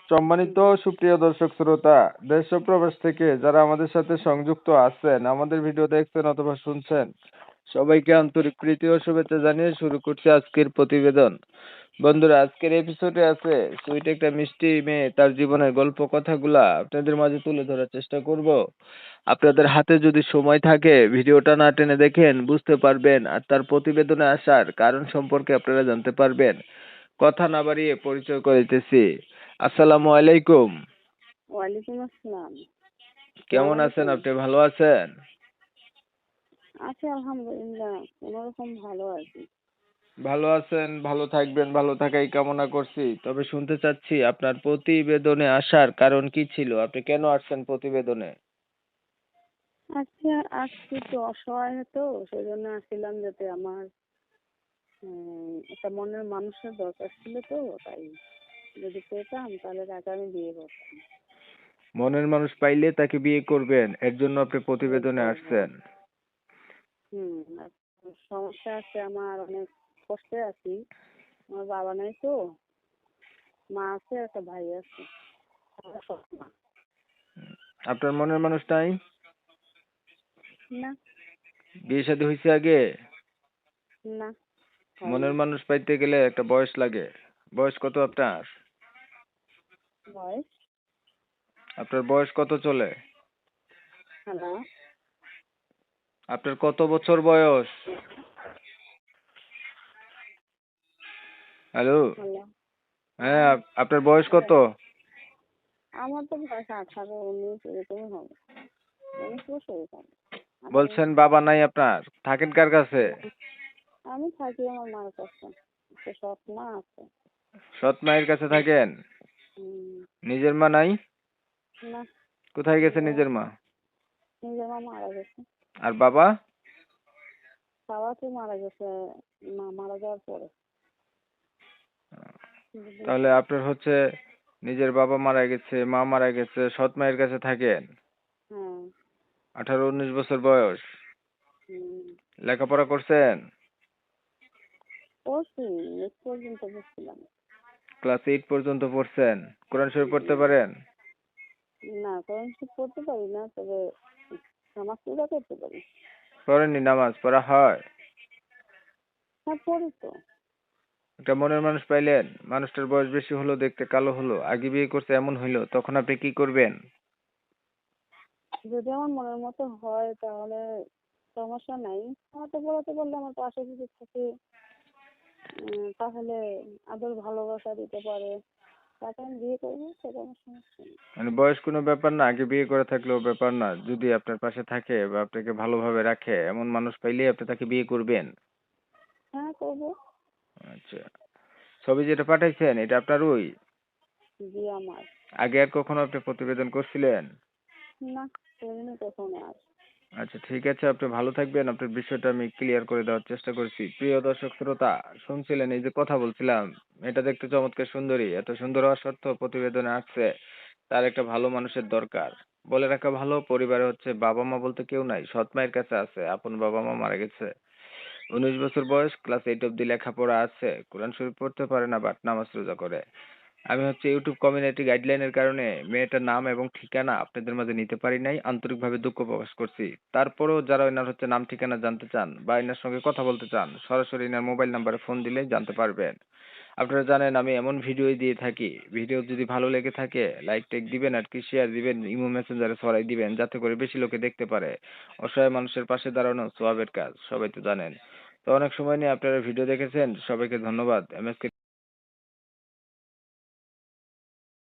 সম্মানিত সুপ্রিয় দর্শক শ্রোতা, দেশ ও প্রবাস থেকে যারা আমাদের সাথে সংযুক্ত আছেন, আমাদের ভিডিও দেখছেন অথবা শুনছেন, সবাইকে আন্তরিক প্রীতি ও শুভেচ্ছা জানিয়ে শুরু করছি আজকের প্রতিবেদন। বন্ধুরা, আজকের এপিসোডে আছে সুইট একটা মিষ্টি মেয়ে তার জীবনের গল্প কথাগুলা আপনাদের মাঝে তুলে ধরার চেষ্টা করব। আপনাদের হাতে যদি সময় থাকে ভিডিওটা না টেনে দেখেন বুঝতে পারবেন, আর তার প্রতিবেদনে আসার কারণ সম্পর্কে আপনারা জানতে পারবেন। কথা না বাড়িয়ে পরিচয় করে দিতেছি। আসসালামু আলাইকুম। ওয়ালাইকুম আসসালাম। কেমন আছেন আপনি? ভালো আছেন? আছি আলহামদুলিল্লাহ, কোনোরকম ভালো আছি। ভালো আছেন, ভালো থাকবেন, ভালো থাকাই কামনা করছি। তবে শুনতে চাচ্ছি আপনার প্রতিবেদনে আসার কারণ কি ছিল? আপনি কেন আসছেন প্রতিবেদনে? আজকে আজকে একটু অসহায় তো, সেজন্য আসছিলাম যাতে আমার একটা মনের মানুষের দরকার ছিল, তো তাই যদি পেতাম তাহলে তাকে আমি বিয়ে করতাম। মনের মানুষ পাইলে তাকে বিয়ে করবেন, এর জন্য আপনি প্রতিবেদনে আসছেন। আর সমস্যা আছে, আমার অনেক কষ্টে আছি। আমার বাবা নাই তো, মা আছে, একটা ভাই আছে। আপনার মনের মানুষ নাই? না। বিয়ে শাদী হয়েছে আগে? না। মনের মানুষ পাইতে গেলে একটা বয়স লাগে। বয়স কত আপনার? বয়স? আপনার বয়স কত চলে? হ্যালো। আপনার কত বছর বয়স? হ্যালো। হ্যালো। হ্যাঁ, আপনার বয়স কত? আমার তো বয়স 18-19 এরকমই হবে। 19 বছর এরকম। বলছেন বাবা নাই আপনার, থাকেন কার কাছে? আমি থাকি আমার মার কাছে। একটা সৎ মা আছে। সৎ মায়ের কাছে থাকেন? হুম। নিজের মা নাই? না। কোথায় গেছে নিজের মা? নিজের মা মারা গেছে। আর বাবা? বাবা তো মারা গেছে, মা মারা যাওয়ার পরে। তাহলে আপনার হচ্ছে নিজের বাবা মারা গেছে, মা মারা গেছে, সৎ মায়ের কাছে থাকেন। হ্যাঁ। 18-19 বছর বয়স। হুম। লেখাপড়া করছেন? পড়ছি, 8 পর্যন্ত পড়ছিলাম। ক্লাস 8 পর্যন্ত পড়ছেন? কোরআন শরীফ পড়তে পারেন? না, কোরআন শরীফ পড়তে পারি না, তবে নামাজ পূজা করতে পারি। পড়েননি? নামাজ পড়া হয়? হ্যাঁ, পড়ি তো। একটা মনের মানুষ পাইলেন, মানুষটার বয়স বেশি হলো, দেখতে কালো হলো, আগে বিয়ে করছে এমন হইলো, তখন আপনি কি করবেন? যদি আমার মনের মতো হয় তাহলে সমস্যা নাই। পড়াতে পড়াতে বললে আমার পাশে যদি থাকে, তাহলে আদর ভালোবাসা দিতে পারে, তাকে আমি বিয়ে করবো, সেটা আমার সমস্যা নেই। মানে বয়স কোনো ব্যাপার না, আগে বিয়ে করে থাকলেও ব্যাপার না, যদি আপনার পাশে থাকে বা আপনাকে ভালোভাবে রাখে এমন মানুষ পাইলেই আপনি তাকে বিয়ে করবেন? হ্যাঁ, করবো। আচ্ছা, ছবি যেটা পাঠাইছেন এটা আপনার ওই? জি, আমার। আগে আর কখনো আপনি প্রতিবেদন করছিলেন? না, করিনি কখনো আর। আচ্ছা, ঠিক আছে, আপনি ভালো থাকবেন। আপনার বিষয়টা আমি ক্লিয়ার করে দেওয়ার চেষ্টা করছি। প্রিয় দর্শক শ্রোতা, শুনছিলেন এই যে কথা বলছিলাম, এটা দেখতে চমৎকার সুন্দরী, এত সুন্দর হওয়া সত্ত্বেও প্রতিবেদনে আসছে তার একটা ভালো মানুষের দরকার। বলে রাখা ভালো, পরিবারে হচ্ছে বাবা মা বলতে কেউ নাই, সৎ মায়ের কাছে আছে, আপন বাবা মা মারা গেছে। 19 বছর বয়স, ক্লাস 8 অব্দি লেখাপড়া আছে, কোরআন শরীফ পড়তে পারে না, বাট নামাজ রোজা করে। আমি হচ্ছে ইউটিউব কমিউনিটি গাইডলাইনের কারণে মেয়েটার নাম এবং ঠিকানা আপনাদের মাঝে নিতে পারি নাই, আন্তরিকভাবে দুঃখ প্রকাশ করছি। তারপরেও যারা এনার হচ্ছে নাম ঠিকানা জানতে চান বা এনার সঙ্গে কথা বলতে চান, সরাসরি এনার মোবাইল নাম্বারে ফোন দিলেই জানতে পারবেন। আপনারা জানেন আমি এমন ভিডিওই দিয়ে থাকি, ভিডিও যদি ভালো লেগে থাকে লাইক টেক দিবেন, আর কি শেয়ার দিবেন, ইমো মেসেঞ্জারে ছড়াই দিবেন, যাতে করে বেশি লোকে দেখতে পারে। অসহায় মানুষের পাশে দাঁড়ানো সোয়াবের কাজ, সবাই তো জানেন। তো অনেক সময় নিয়ে আপনারা ভিডিও দেখেছেন, সবাইকে ধন্যবাদ। এমএসকে